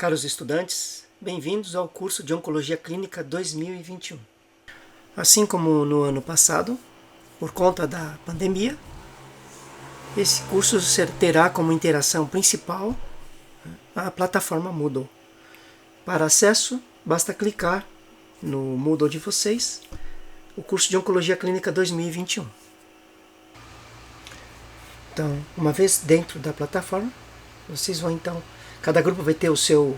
Caros estudantes, bem-vindos ao curso de Oncologia Clínica 2021. Assim como no ano passado, por conta da pandemia, esse curso terá como interação principal a plataforma Moodle. Para acesso, basta clicar no Moodle de vocês, o curso de Oncologia Clínica 2021. Então, uma vez dentro da plataforma, vocês vão então, cada grupo vai ter o seu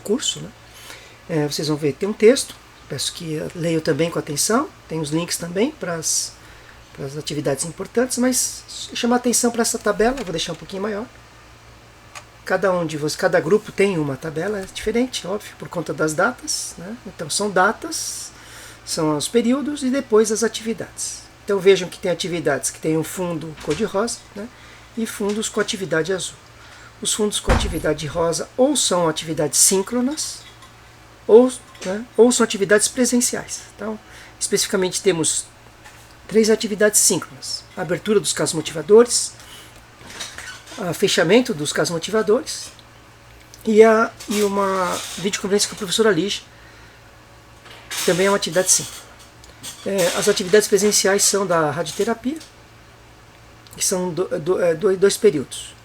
curso, né? Vocês vão ver, tem um texto, peço que leiam também com atenção, tem os links também para as atividades importantes, mas chamar atenção para essa tabela, vou deixar um pouquinho maior. Cada grupo tem uma tabela diferente, óbvio, por conta das datas, né? Então são datas, são os períodos e depois as atividades. Então vejam que tem atividades que tem um fundo cor-de-rosa, né? E fundos com atividade azul. Os fundos com atividade rosa ou são atividades síncronas ou são atividades presenciais. Então, especificamente temos 3 atividades síncronas: a abertura dos casos motivadores, o fechamento dos casos motivadores e uma videoconferência com a professora Lígia, também é uma atividade síncrona. As atividades presenciais são da radioterapia, que são 2 períodos.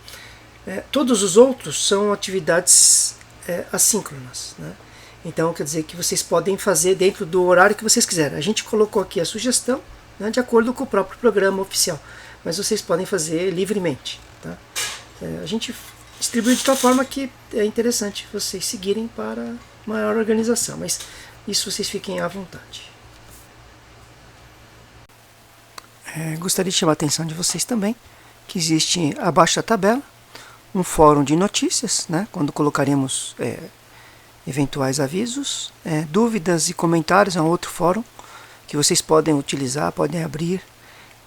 Todos os outros são atividades assíncronas, né? Então quer dizer que vocês podem fazer dentro do horário que vocês quiserem. A gente colocou aqui a sugestão, né, de acordo com o próprio programa oficial, mas vocês podem fazer livremente, tá? A gente distribui de tal forma que é interessante vocês seguirem para maior organização, mas isso vocês fiquem à vontade. Gostaria de chamar a atenção de vocês também que existe abaixo da tabela um fórum de notícias, né, quando colocaremos eventuais avisos, dúvidas e comentários, é um outro fórum que vocês podem utilizar, podem abrir,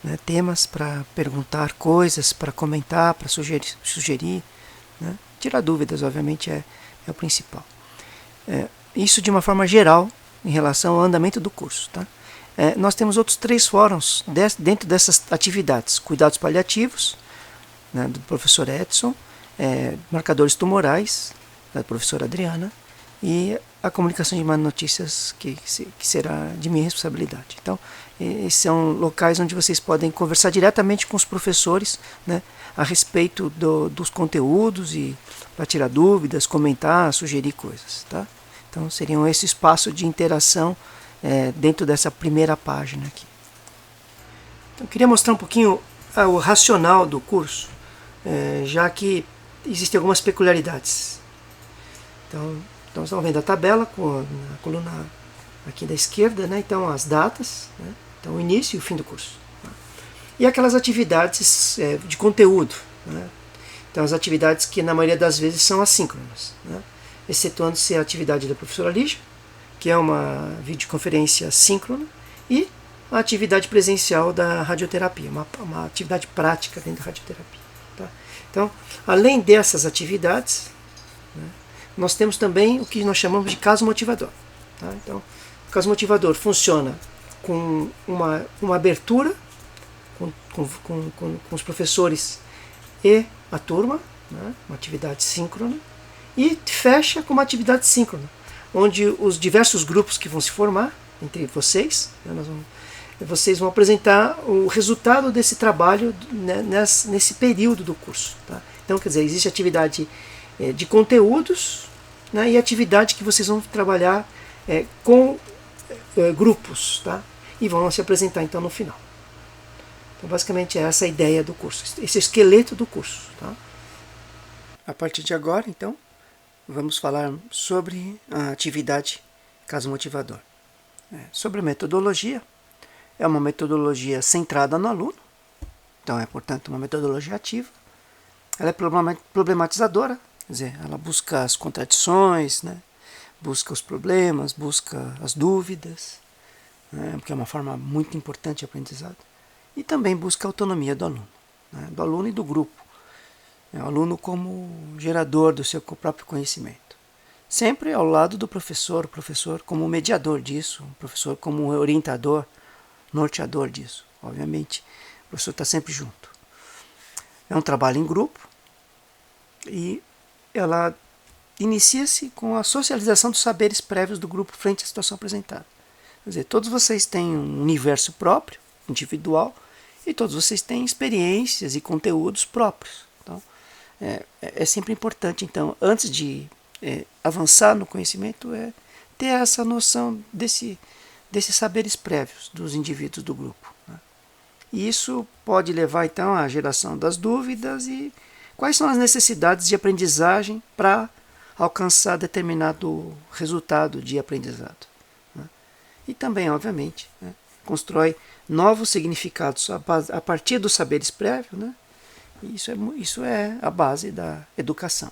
né, temas para perguntar coisas, para comentar, para sugerir, né, tirar dúvidas, obviamente, é o principal. Isso de uma forma geral em relação ao andamento do curso, tá? Nós temos outros 3 fóruns dentro dessas atividades: cuidados paliativos, né, do professor Edson, marcadores tumorais, da professora Adriana, e a comunicação de má notícias, que será de minha responsabilidade. Então, esses são locais onde vocês podem conversar diretamente com os professores, né, a respeito dos conteúdos e para tirar dúvidas, comentar, sugerir coisas, tá? Então, seriam esse espaço de interação dentro dessa primeira página aqui. Então, eu queria mostrar um pouquinho o racional do curso, já que existem algumas peculiaridades. Então estão vendo a tabela com a coluna aqui da esquerda, né? Então as datas, né? Então o início e o fim do curso, tá? E aquelas atividades de conteúdo, né? Então as atividades que na maioria das vezes são assíncronas, né? Excetuando-se a atividade da professora Lígia, que é uma videoconferência síncrona, e a atividade presencial da radioterapia, uma atividade prática dentro da radioterapia, tá? Então, além dessas atividades, né, nós temos também o que nós chamamos de caso motivador, tá? Então, o caso motivador funciona com uma abertura com os professores e a turma, né, uma atividade síncrona, e fecha com uma atividade síncrona, onde os diversos grupos que vão se formar entre vocês, né, vocês vão apresentar o resultado desse trabalho, né, nesse período do curso, tá? Então, quer dizer, existe atividade de conteúdos, né, e atividade que vocês vão trabalhar com grupos, tá? E vão se apresentar então no final. Então, basicamente, é essa a ideia do curso, esse é o esqueleto do curso, tá? A partir de agora, então, vamos falar sobre a atividade caso motivador. Sobre a metodologia, é uma metodologia centrada no aluno, então é, portanto, uma metodologia ativa. Ela é problematizadora, quer dizer, ela busca as contradições, né? Busca os problemas, busca as dúvidas, né? Porque é uma forma muito importante de aprendizado. E também busca a autonomia do aluno, né? Do aluno e do grupo. O aluno como gerador do seu próprio conhecimento. Sempre ao lado do professor, o professor como mediador disso, o professor como orientador, norteador disso. Obviamente, o professor está sempre junto. É um trabalho em grupo e ela inicia-se com a socialização dos saberes prévios do grupo frente à situação apresentada. Quer dizer, todos vocês têm um universo próprio, individual, e todos vocês têm experiências e conteúdos próprios. Então, é sempre importante, então, antes de avançar no conhecimento, ter essa noção desses saberes prévios dos indivíduos do grupo. Né? E isso pode levar, então, à geração das dúvidas e quais são as necessidades de aprendizagem para alcançar determinado resultado de aprendizado. Né? E também, obviamente, né, constrói novos significados a partir dos saberes prévios, né? E isso é a base da educação.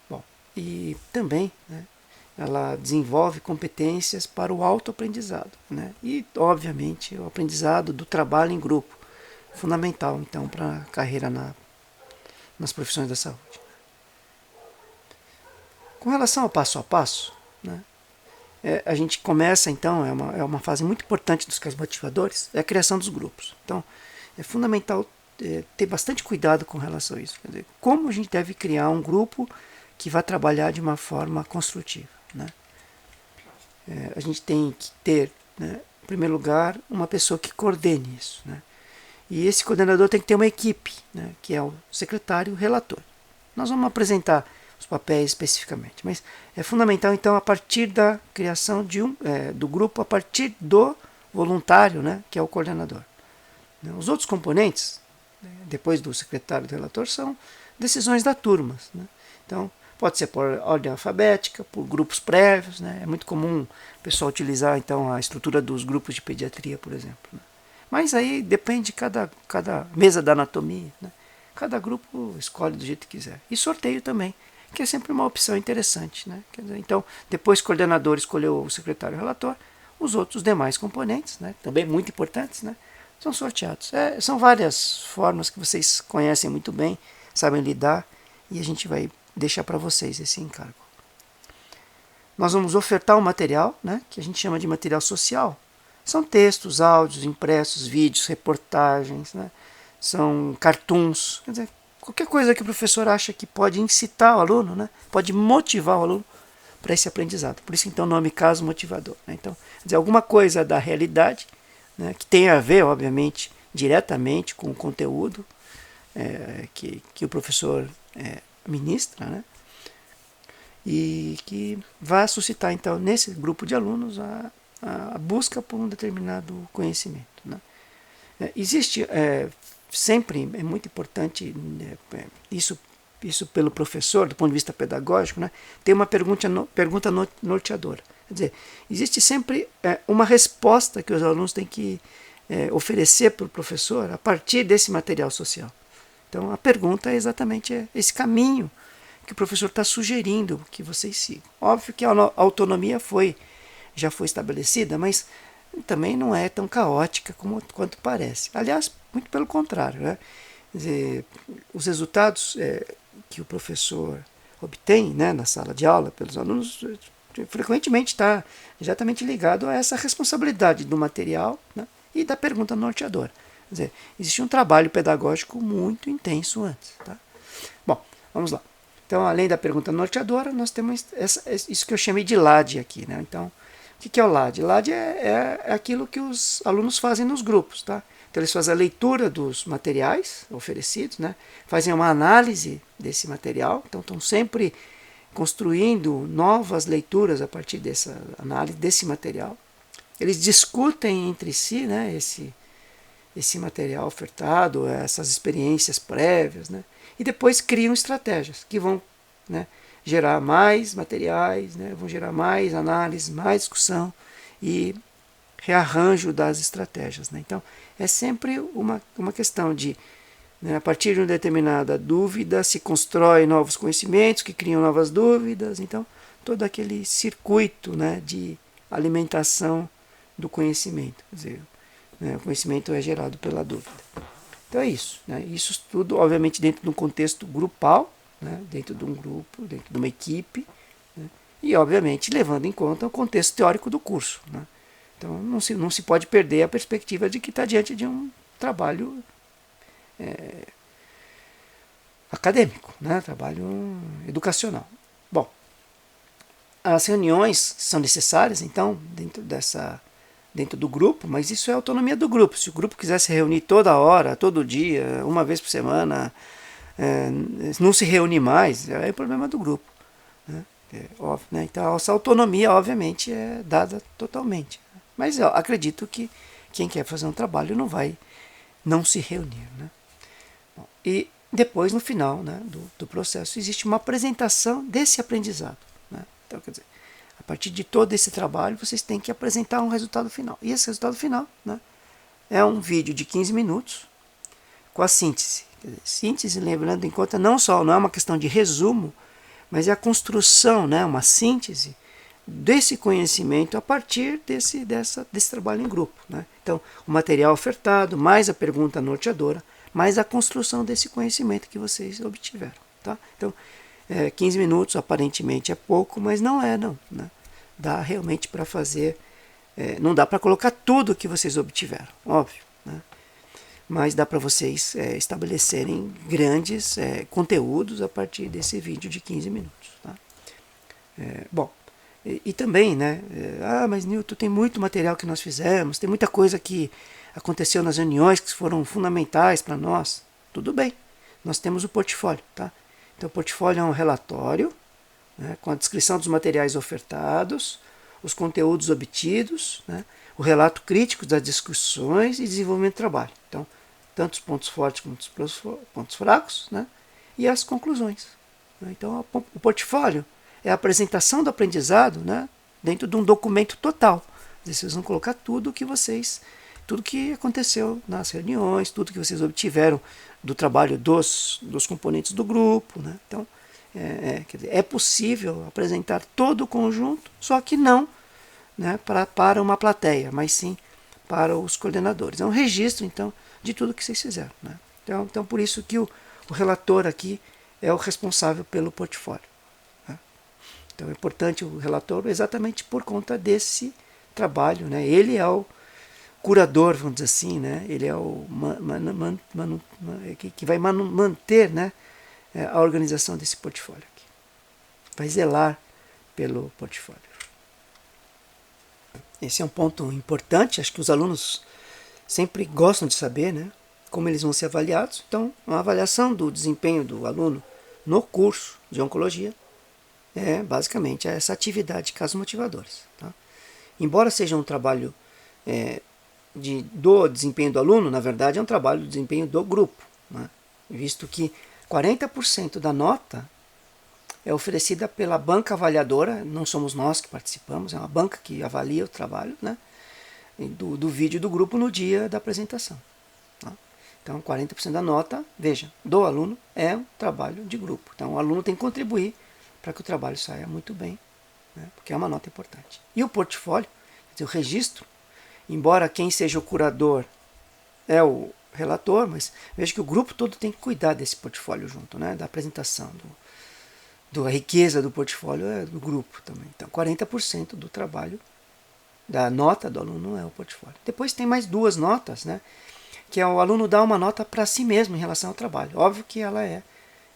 Bom, e também, né, ela desenvolve competências para o autoaprendizado, né? E, obviamente, o aprendizado do trabalho em grupo, fundamental, então, para a carreira nas profissões da saúde. Com relação ao passo a passo, né, a gente começa, então, é uma fase muito importante dos casos motivadores, é a criação dos grupos. Então, é fundamental ter bastante cuidado com relação a isso. Quer dizer, como a gente deve criar um grupo que vai trabalhar de uma forma construtiva. Né? A gente tem que ter, né, em primeiro lugar, uma pessoa que coordene isso. Né? E esse coordenador tem que ter uma equipe, né, que é o secretário e o relator. Nós vamos apresentar os papéis especificamente, mas é fundamental, então, a partir da criação do grupo, a partir do voluntário, né, que é o coordenador. Os outros componentes, depois do secretário e do relator, são decisões da turma. Né? Então, pode ser por ordem alfabética, por grupos prévios. Né? É muito comum o pessoal utilizar, então, a estrutura dos grupos de pediatria, por exemplo. Né? Mas aí depende de cada mesa da anatomia. Né? Cada grupo escolhe do jeito que quiser. E sorteio também, que é sempre uma opção interessante. Né? Quer dizer, então, depois que o coordenador escolheu o secretário e o relator, os outros demais componentes, né, também muito importantes, né, são sorteados. São várias formas que vocês conhecem muito bem, sabem lidar, e a gente vai deixar para vocês esse encargo. Nós vamos ofertar um material, né, que a gente chama de material social. São textos, áudios, impressos, vídeos, reportagens, né, são cartoons, quer dizer, qualquer coisa que o professor acha que pode incitar o aluno, né, pode motivar o aluno para esse aprendizado. Por isso, então, o nome caso motivador. Né? Então, quer dizer, alguma coisa da realidade, né, que tem a ver, obviamente, diretamente com o conteúdo que o professor ministra, né, e que vai suscitar, então, nesse grupo de alunos a busca por um determinado conhecimento. Né. Existe sempre, é muito importante isso pelo professor, do ponto de vista pedagógico, né, tem uma pergunta norteadora. Quer dizer, existe sempre uma resposta que os alunos têm que oferecer para o professor a partir desse material social. Então, a pergunta é exatamente esse caminho que o professor está sugerindo que vocês sigam. Óbvio que a autonomia já foi estabelecida, mas também não é tão caótica quanto parece. Aliás, muito pelo contrário. Né? Quer dizer, os resultados que o professor obtém, né, na sala de aula pelos alunos frequentemente está exatamente ligado a essa responsabilidade do material, né, e da pergunta norteadora. Quer dizer, existe um trabalho pedagógico muito intenso antes. Tá? Bom, vamos lá. Então, além da pergunta norteadora, nós temos isso que eu chamei de LAD aqui. Né? Então, o que é o LAD? LAD é aquilo que os alunos fazem nos grupos. Tá? Então, eles fazem a leitura dos materiais oferecidos, né? Fazem uma análise desse material, então estão sempre construindo novas leituras a partir dessa análise desse material. Eles discutem entre si, né, esse material ofertado, essas experiências prévias, né, e depois criam estratégias que vão, né, gerar mais materiais, né, vão gerar mais análise, mais discussão e rearranjo das estratégias. Né. Então, é sempre uma questão de, né, a partir de uma determinada dúvida, se constrói novos conhecimentos que criam novas dúvidas. Então, todo aquele circuito, né, de alimentação do conhecimento. Quer dizer, né, o conhecimento é gerado pela dúvida. Então é isso. Né, isso tudo, obviamente, dentro de um contexto grupal, né, dentro de um grupo, dentro de uma equipe, né, e, obviamente, levando em conta o contexto teórico do curso. Né. Então, não se pode perder a perspectiva de que está diante de um trabalho acadêmico, né? Trabalho educacional. As reuniões são necessárias, então, dentro do grupo, mas isso é autonomia do grupo. Se o grupo quiser se reunir toda hora, todo dia, uma vez por semana, não se reunir mais, é problema do grupo. Né? Óbvio, né? Então, essa autonomia, obviamente, é dada totalmente. Mas eu acredito que quem quer fazer um trabalho não vai não se reunir. Né? Bom, e depois, no final, né, do processo, existe uma apresentação desse aprendizado. Né? Então, quer dizer, a partir de todo esse trabalho, vocês têm que apresentar um resultado final. E esse resultado final, né, é um vídeo de 15 minutos com a síntese. Quer dizer, síntese, lembrando em conta, não é uma questão de resumo, mas é a construção, né, uma síntese desse conhecimento a partir desse trabalho em grupo. Né? Então, o material ofertado, mais a pergunta norteadora, mais a construção desse conhecimento que vocês obtiveram. Tá? Então, 15 minutos aparentemente é pouco, mas não é, não. Né? Dá realmente para fazer, não dá para colocar tudo que vocês obtiveram, óbvio. Né? Mas dá para vocês estabelecerem grandes conteúdos a partir desse vídeo de 15 minutos. Tá? Bom, e também, né? Mas Newton, tem muito material que nós fizemos, tem muita coisa que aconteceu nas reuniões que foram fundamentais para nós. Tudo bem, nós temos o portfólio, tá? Então, o portfólio é um relatório, né, com a descrição dos materiais ofertados, os conteúdos obtidos, né, o relato crítico das discussões e desenvolvimento do trabalho. Então, tanto os pontos fortes como os pontos fracos, né, e as conclusões. Então, o portfólio é a apresentação do aprendizado, né, dentro de um documento total. Vocês vão colocar tudo que aconteceu nas reuniões, tudo que vocês obtiveram do trabalho dos componentes do grupo. Né? Então, quer dizer, é possível apresentar todo o conjunto, só que não, né, para uma plateia, mas sim para os coordenadores. É um registro, então, de tudo que vocês fizeram. Né? Então, por isso que o relator aqui é o responsável pelo portfólio. Né? Então, é importante o relator exatamente por conta desse trabalho. Né? Ele é o curador, vamos dizer assim, né? Ele é o que vai manter, né, a organização desse portfólio aqui. Vai zelar pelo portfólio. Esse é um ponto importante, acho que os alunos sempre gostam de saber, né, como eles vão ser avaliados. Então, uma avaliação do desempenho do aluno no curso de oncologia é basicamente essa atividade de casos motivadores. Tá? Embora seja um trabalho do desempenho do aluno, na verdade é um trabalho do desempenho do grupo, né? Visto que 40% da nota é oferecida pela banca avaliadora, não somos nós que participamos, é uma banca que avalia o trabalho, né, do vídeo do grupo no dia da apresentação. Tá? Então 40% da nota, veja, do aluno é um trabalho de grupo. Então o aluno tem que contribuir para que o trabalho saia muito bem, né, porque é uma nota importante. E o portfólio, quer dizer, o registro, embora quem seja o curador é o relator, mas veja que o grupo todo tem que cuidar desse portfólio junto, né, da apresentação, da riqueza do portfólio é do grupo também. Então, 40% do trabalho, da nota do aluno é o portfólio. Depois tem mais duas notas, né, que é o aluno dar uma nota para si mesmo em relação ao trabalho. Óbvio que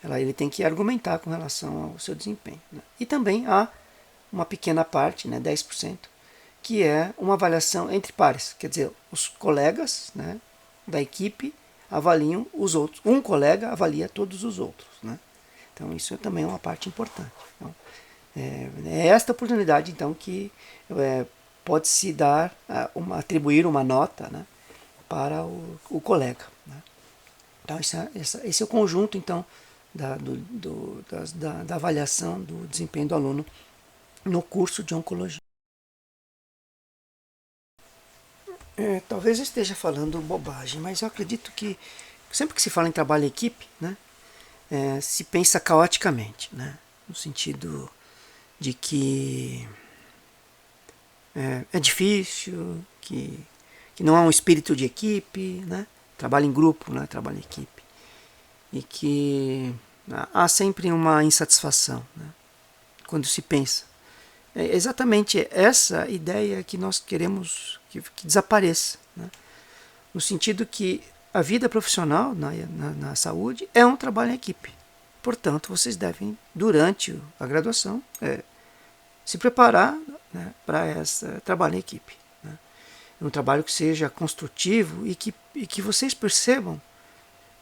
ele tem que argumentar com relação ao seu desempenho. Né. E também há uma pequena parte, né, 10%, que é uma avaliação entre pares. Quer dizer, os colegas, né, da equipe avaliam os outros. Um colega avalia todos os outros. Né? Então, isso também é uma parte importante. Então, é esta oportunidade, então, que pode-se dar, atribuir uma nota, né, para o colega. Né? Então, esse é o conjunto, então, da avaliação do desempenho do aluno no curso de oncologia. Talvez eu esteja falando bobagem, mas eu acredito que sempre que se fala em trabalho em equipe, né, se pensa caoticamente, né, no sentido de que é difícil, que não há um espírito de equipe, né, trabalho em grupo, né, trabalho em equipe, e que há sempre uma insatisfação, né, quando se pensa. É exatamente essa ideia que nós queremos que desapareça, né? No sentido que a vida profissional na saúde é um trabalho em equipe. Portanto, vocês devem, durante a graduação, se preparar, né, para esse trabalho em equipe. Né? Um trabalho que seja construtivo e que vocês percebam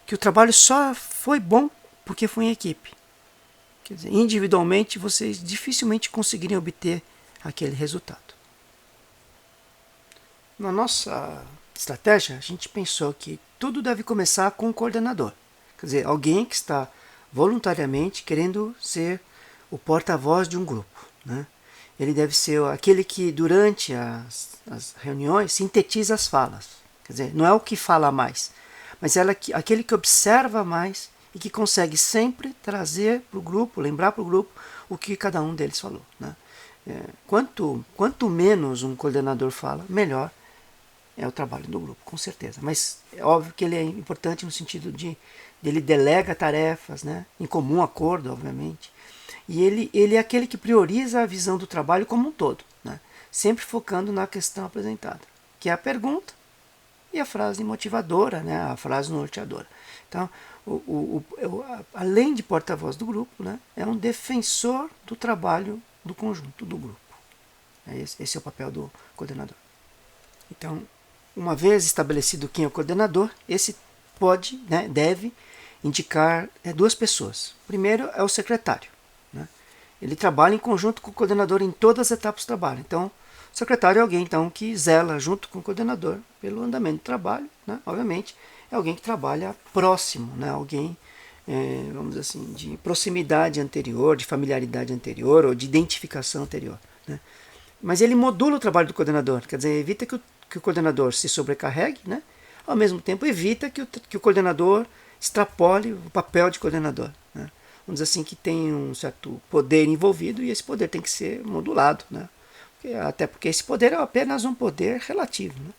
que o trabalho só foi bom porque foi em equipe. Quer dizer, individualmente vocês dificilmente conseguiriam obter aquele resultado. Na nossa estratégia, a gente pensou que tudo deve começar com um coordenador. Quer dizer, alguém que está voluntariamente querendo ser o porta-voz de um grupo. Né? Ele deve ser aquele que, durante as reuniões, sintetiza as falas. Quer dizer, não é o que fala mais, mas aquele que observa mais e que consegue sempre trazer para o grupo, lembrar para o grupo o que cada um deles falou. Né? Quanto menos um coordenador fala, melhor é o trabalho do grupo, com certeza. Mas é óbvio que ele é importante no sentido de ele delega tarefas, né, em comum acordo, obviamente. E ele é aquele que prioriza a visão do trabalho como um todo, né, sempre focando na questão apresentada, que é a pergunta e a frase motivadora, né, a frase norteadora. Então, além de porta-voz do grupo, né, é um defensor do trabalho do conjunto, do grupo. Esse é o papel do coordenador. Então, uma vez estabelecido quem é o coordenador, esse pode, né, deve indicar duas pessoas. Primeiro é o secretário. Né? Ele trabalha em conjunto com o coordenador em todas as etapas do trabalho. Então, o secretário é alguém então, que zela junto com o coordenador pelo andamento do trabalho. Né? Obviamente, é alguém que trabalha próximo, né? Alguém, vamos dizer assim, de proximidade anterior, de familiaridade anterior ou de identificação anterior. Né? Mas ele modula o trabalho do coordenador, quer dizer, evita que o coordenador se sobrecarregue, né? Ao mesmo tempo evita que o coordenador extrapole o papel de coordenador. Né? Vamos dizer assim, que tem um certo poder envolvido e esse poder tem que ser modulado. Né? Até porque esse poder é apenas um poder relativo. Né?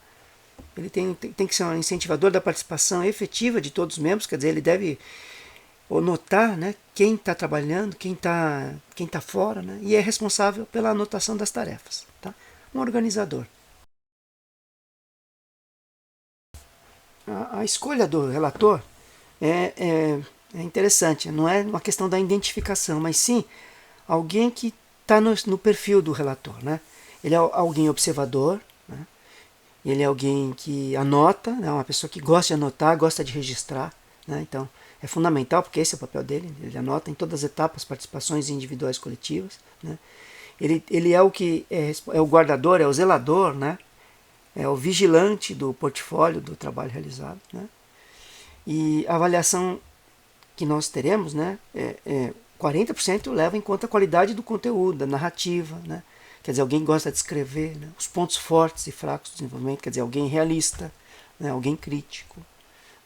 Ele tem que ser um incentivador da participação efetiva de todos os membros, quer dizer, ele deve notar, né, quem está trabalhando, quem tá fora, né, e é responsável pela anotação das tarefas. Tá? Um organizador. A escolha do relator é interessante, não é uma questão da identificação, mas sim alguém que está no perfil do relator. Né? Ele é alguém observador, né? Ele é alguém que anota, né? Uma pessoa que gosta de anotar, gosta de registrar. Né? Então, é fundamental, porque esse é o papel dele, ele anota em todas as etapas, participações individuais e coletivas. Né? Ele é o que é o guardador, é o zelador, né? É o vigilante do portfólio do trabalho realizado. Né? E a avaliação que nós teremos, né, 40% leva em conta a qualidade do conteúdo, da narrativa. Né? Quer dizer, alguém gosta de escrever, né? Os pontos fortes e fracos do desenvolvimento, quer dizer, alguém realista, né? Alguém crítico.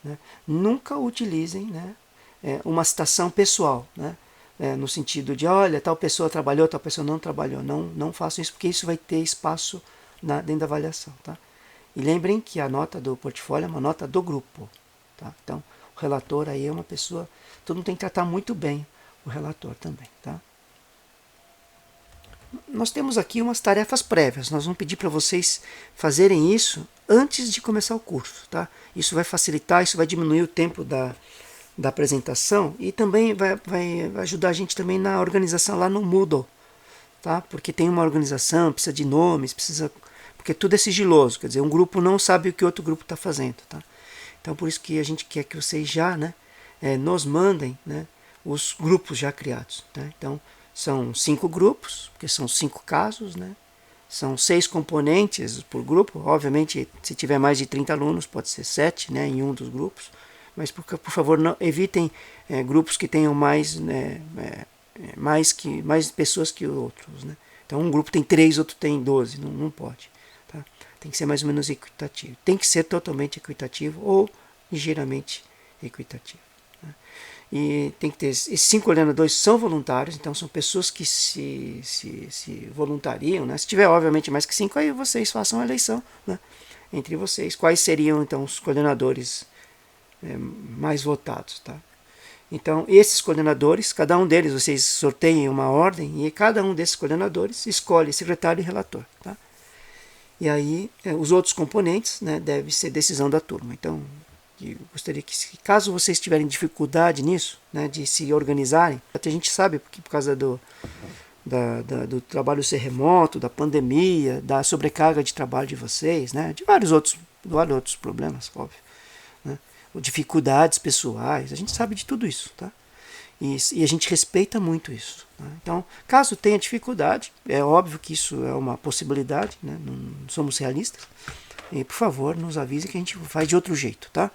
Né? Nunca utilizem, né, uma citação pessoal, né? No sentido de, olha, tal pessoa trabalhou, tal pessoa não trabalhou. Não façam isso, porque isso vai ter espaço dentro da avaliação. Tá? E lembrem que a nota do portfólio é uma nota do grupo. Tá? Então, o relator aí é uma pessoa, todo mundo tem que tratar muito bem o relator também. Tá? Nós temos aqui umas tarefas prévias, nós vamos pedir para vocês fazerem isso antes de começar o curso. Tá? Isso vai facilitar, isso vai diminuir o tempo da apresentação e também vai ajudar a gente também na organização lá no Moodle. Tá? Porque tem uma organização, precisa de nomes, porque tudo é sigiloso, quer dizer, um grupo não sabe o que outro grupo está fazendo. Tá? Então por isso que a gente quer que vocês já, né, nos mandem, né, os grupos já criados. Tá? Então são 5 grupos, porque são 5 casos, né? São 6 componentes por grupo. Obviamente, se tiver mais de 30 alunos, pode ser 7, né, em um dos grupos. Mas, por favor, não, evitem grupos que tenham mais pessoas que outros. Né? Então, um grupo tem 3, outro tem 12. Não pode. Tá? Tem que ser mais ou menos equitativo. Tem que ser totalmente equitativo ou ligeiramente equitativo. Né? E tem que ter, esses 5 coordenadores são voluntários, então são pessoas que se voluntariam. Né? Se tiver, obviamente, mais que 5, aí vocês façam a eleição, né, entre vocês. Quais seriam, então, os coordenadores mais votados. Tá? Então, esses coordenadores, cada um deles, vocês sorteiem uma ordem e cada um desses coordenadores escolhe secretário e relator. Tá? E aí, os outros componentes, né, deve ser decisão da turma. Então, eu gostaria que, caso vocês tiverem dificuldade nisso, né, de se organizarem, até a gente sabe, porque por causa do trabalho ser remoto, da pandemia, da sobrecarga de trabalho de vocês, né? De vários outros problemas, óbvio, né? Dificuldades pessoais, a gente sabe de tudo isso, tá? E a gente respeita muito isso, né? Então, caso tenha dificuldade, é óbvio que isso é uma possibilidade, né? Não somos realistas, e por favor nos avise que a gente faz de outro jeito, tá?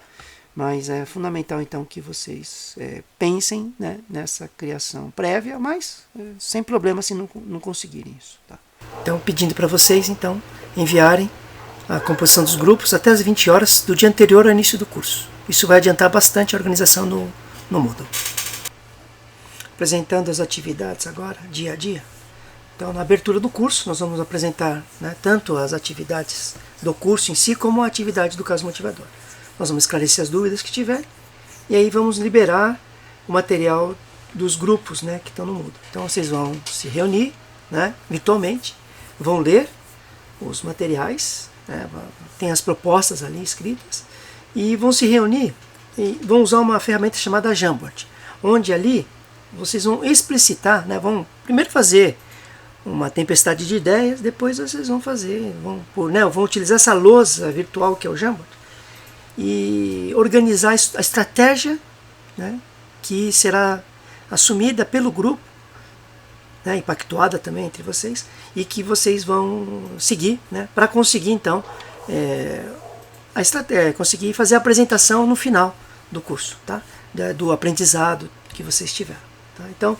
Mas é fundamental então que vocês pensem, né, nessa criação prévia, mas sem problema se não conseguirem isso, tá? Então, pedindo para vocês então enviarem a composição dos grupos até as 20 horas do dia anterior ao início do curso. Isso vai adiantar bastante a organização no Moodle. Apresentando as atividades agora, dia a dia. Então, na abertura do curso, nós vamos apresentar, né, tanto as atividades do curso em si, como a atividade do caso motivador. Nós vamos esclarecer as dúvidas que tiverem, e aí vamos liberar o material dos grupos, né, que estão no Moodle. Então, vocês vão se reunir, né, virtualmente, vão ler os materiais, né, tem as propostas ali escritas, e vão se reunir e vão usar uma ferramenta chamada Jamboard, onde ali vocês vão explicitar, né, vão primeiro fazer uma tempestade de ideias, depois vocês vão vão utilizar essa lousa virtual que é o Jamboard e organizar a estratégia, né, que será assumida pelo grupo, né, e pactuada também entre vocês, e que vocês vão seguir, né, para conseguir então conseguir fazer a apresentação no final do curso, tá, do aprendizado que vocês tiveram, tá? Então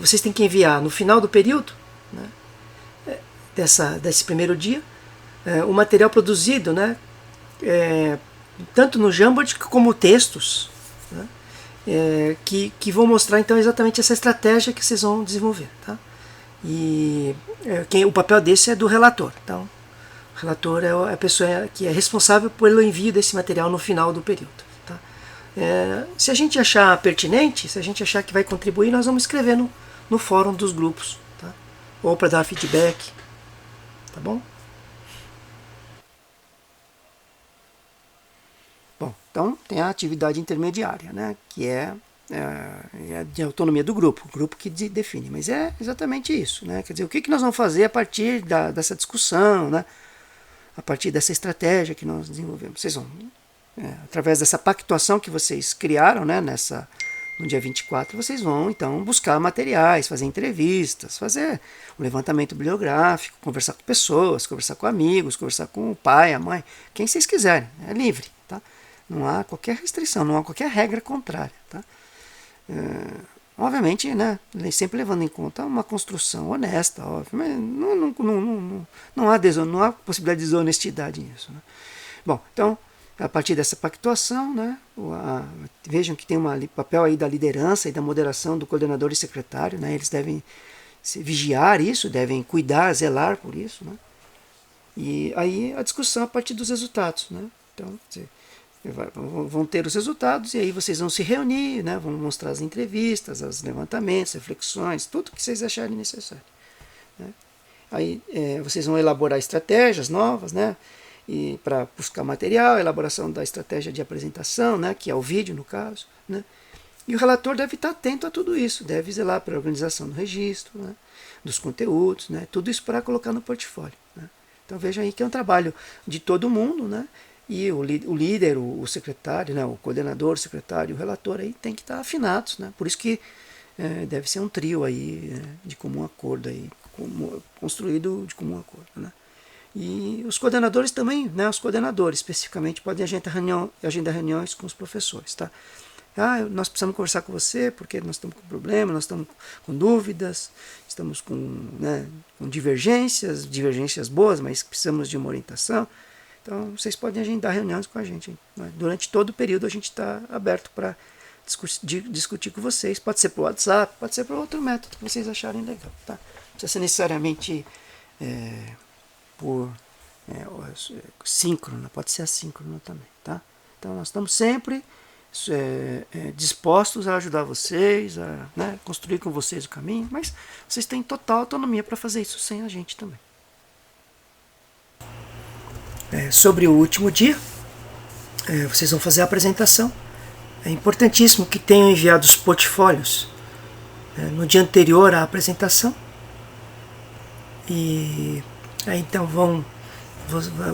vocês têm que enviar no final do período, né, desse primeiro dia, o material produzido, né, tanto no Jamboard como textos, né, que vão mostrar então exatamente essa estratégia que vocês vão desenvolver, tá? E o papel desse é do relator. Então, o relator é a pessoa que é responsável pelo envio desse material no final do período, tá? Se a gente achar pertinente, se a gente achar que vai contribuir, nós vamos escrever no fórum dos grupos, tá? Ou para dar feedback, tá bom? Bom, então tem a atividade intermediária, né, que é de autonomia do grupo, o grupo que define, mas é exatamente isso, né? Quer dizer, o que nós vamos fazer a partir dessa discussão, né, a partir dessa estratégia que nós desenvolvemos. Vocês vão, através dessa pactuação que vocês criaram, né, no dia 24, vocês vão então buscar materiais, fazer entrevistas, fazer um levantamento bibliográfico, conversar com pessoas, conversar com amigos, conversar com o pai, a mãe, quem vocês quiserem, é livre, tá? Não há qualquer restrição, não há qualquer regra contrária, tá? Obviamente, né, sempre levando em conta uma construção honesta, óbvio, mas não há possibilidade de desonestidade nisso, né? Bom, então, a partir dessa pactuação, né, vejam que tem um papel aí da liderança e da moderação do coordenador e secretário, né, eles devem vigiar isso, devem cuidar, zelar por isso, né, e aí a discussão a partir dos resultados, né, então, vão ter os resultados e aí vocês vão se reunir, né, vão mostrar as entrevistas, os levantamentos, reflexões, tudo que vocês acharem necessário, né. Aí vocês vão elaborar estratégias novas, né, e para buscar material, elaboração da estratégia de apresentação, né, que é o vídeo no caso, né, e o relator deve estar atento a tudo isso, deve zelar pela organização do registro, né, dos conteúdos, né, tudo isso para colocar no portfólio, né. Então vejam aí que é um trabalho de todo mundo, né, e o líder, o secretário, né, o coordenador, o secretário e o relator aí tem que estar afinados, né, por isso que deve ser um trio aí, de comum acordo, aí, construído de comum acordo, né. E os coordenadores também, né, os coordenadores especificamente podem agendar reuniões com os professores, tá? Nós precisamos conversar com você porque nós estamos com problema, nós estamos com dúvidas, estamos com, né, com divergências boas, mas precisamos de uma orientação. Então vocês podem agendar reuniões com a gente, né? Durante todo o período a gente está aberto para discutir com vocês. Pode ser por WhatsApp, pode ser por outro método que vocês acharem legal, tá? Não precisa ser necessariamente por síncrona, pode ser assíncrona também, tá? Então nós estamos sempre dispostos a ajudar vocês, a, né, construir com vocês o caminho, mas vocês têm total autonomia para fazer isso sem a gente também. Sobre o último dia, vocês vão fazer a apresentação. É importantíssimo que tenham enviado os portfólios no dia anterior à apresentação. E aí então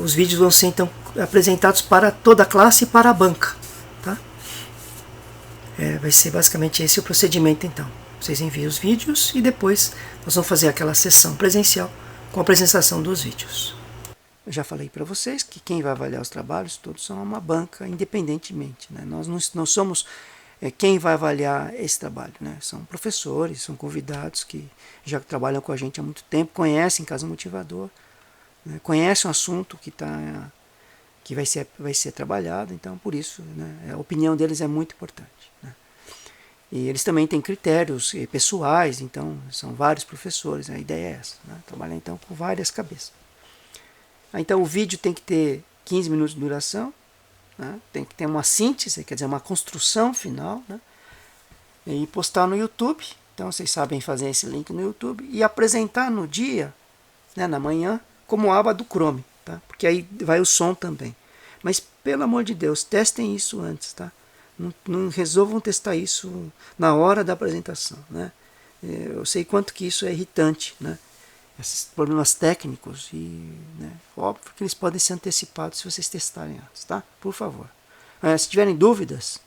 os vídeos vão ser então apresentados para toda a classe e para a banca, tá? Vai ser basicamente esse o procedimento então. Vocês enviam os vídeos e depois nós vamos fazer aquela sessão presencial com a apresentação dos vídeos. Eu já falei para vocês que quem vai avaliar os trabalhos todos são uma banca independentemente, né? Nós não somos quem vai avaliar esse trabalho, né? São professores, são convidados que já trabalham com a gente há muito tempo, conhecem Casa Motivador, né? Conhecem o assunto que vai ser trabalhado, então por isso, né, a opinião deles é muito importante, né? E eles também têm critérios pessoais, então são vários professores, a ideia é essa, né? Trabalhar então com várias cabeças. Então o vídeo tem que ter 15 minutos de duração, né? Tem que ter uma síntese, quer dizer, uma construção final, né? E postar no YouTube, então vocês sabem fazer esse link no YouTube, e apresentar no dia, né, na manhã, como aba do Chrome, tá? Porque aí vai o som também. Mas, pelo amor de Deus, testem isso antes, tá? Não resolvam testar isso na hora da apresentação, né? Eu sei quanto que isso é irritante, né? Esses problemas técnicos e, né, óbvio que eles podem ser antecipados se vocês testarem antes, tá? Por favor. Se tiverem dúvidas,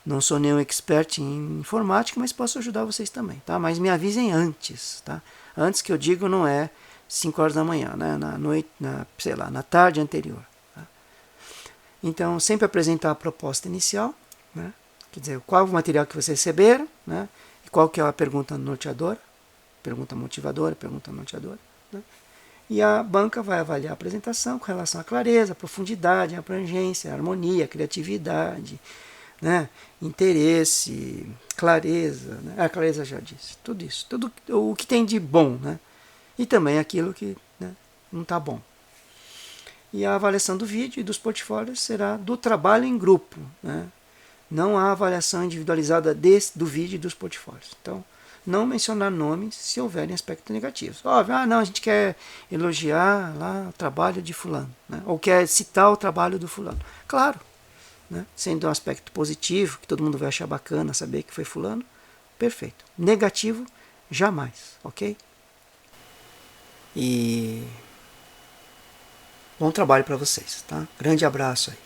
não sou nenhum expert em informática, mas posso ajudar vocês também, tá? Mas me avisem antes, tá? Antes, que eu digo, não é 5 horas da manhã, né? Na noite, sei lá, na tarde anterior. Tá? Então, sempre apresentar a proposta inicial, né? Quer dizer, qual o material que vocês receberam, né? E qual que é a pergunta norteadora, pergunta motivadora, pergunta norteadora, né? E a banca vai avaliar a apresentação com relação à clareza, profundidade, abrangência, harmonia, criatividade, né? Interesse, clareza, né? A clareza já disse, tudo isso, tudo o que tem de bom, né? E também aquilo que, né, não está bom. E a avaliação do vídeo e dos portfólios será do trabalho em grupo, né? Não há avaliação individualizada do vídeo e dos portfólios. Então, não mencionar nomes se houverem aspectos negativos. Óbvio, não, a gente quer elogiar lá o trabalho de fulano, né? Ou quer citar o trabalho do fulano. Claro, né? Sendo um aspecto positivo, que todo mundo vai achar bacana saber que foi fulano, perfeito. Negativo, jamais, ok? E bom trabalho para vocês, tá? Grande abraço aí.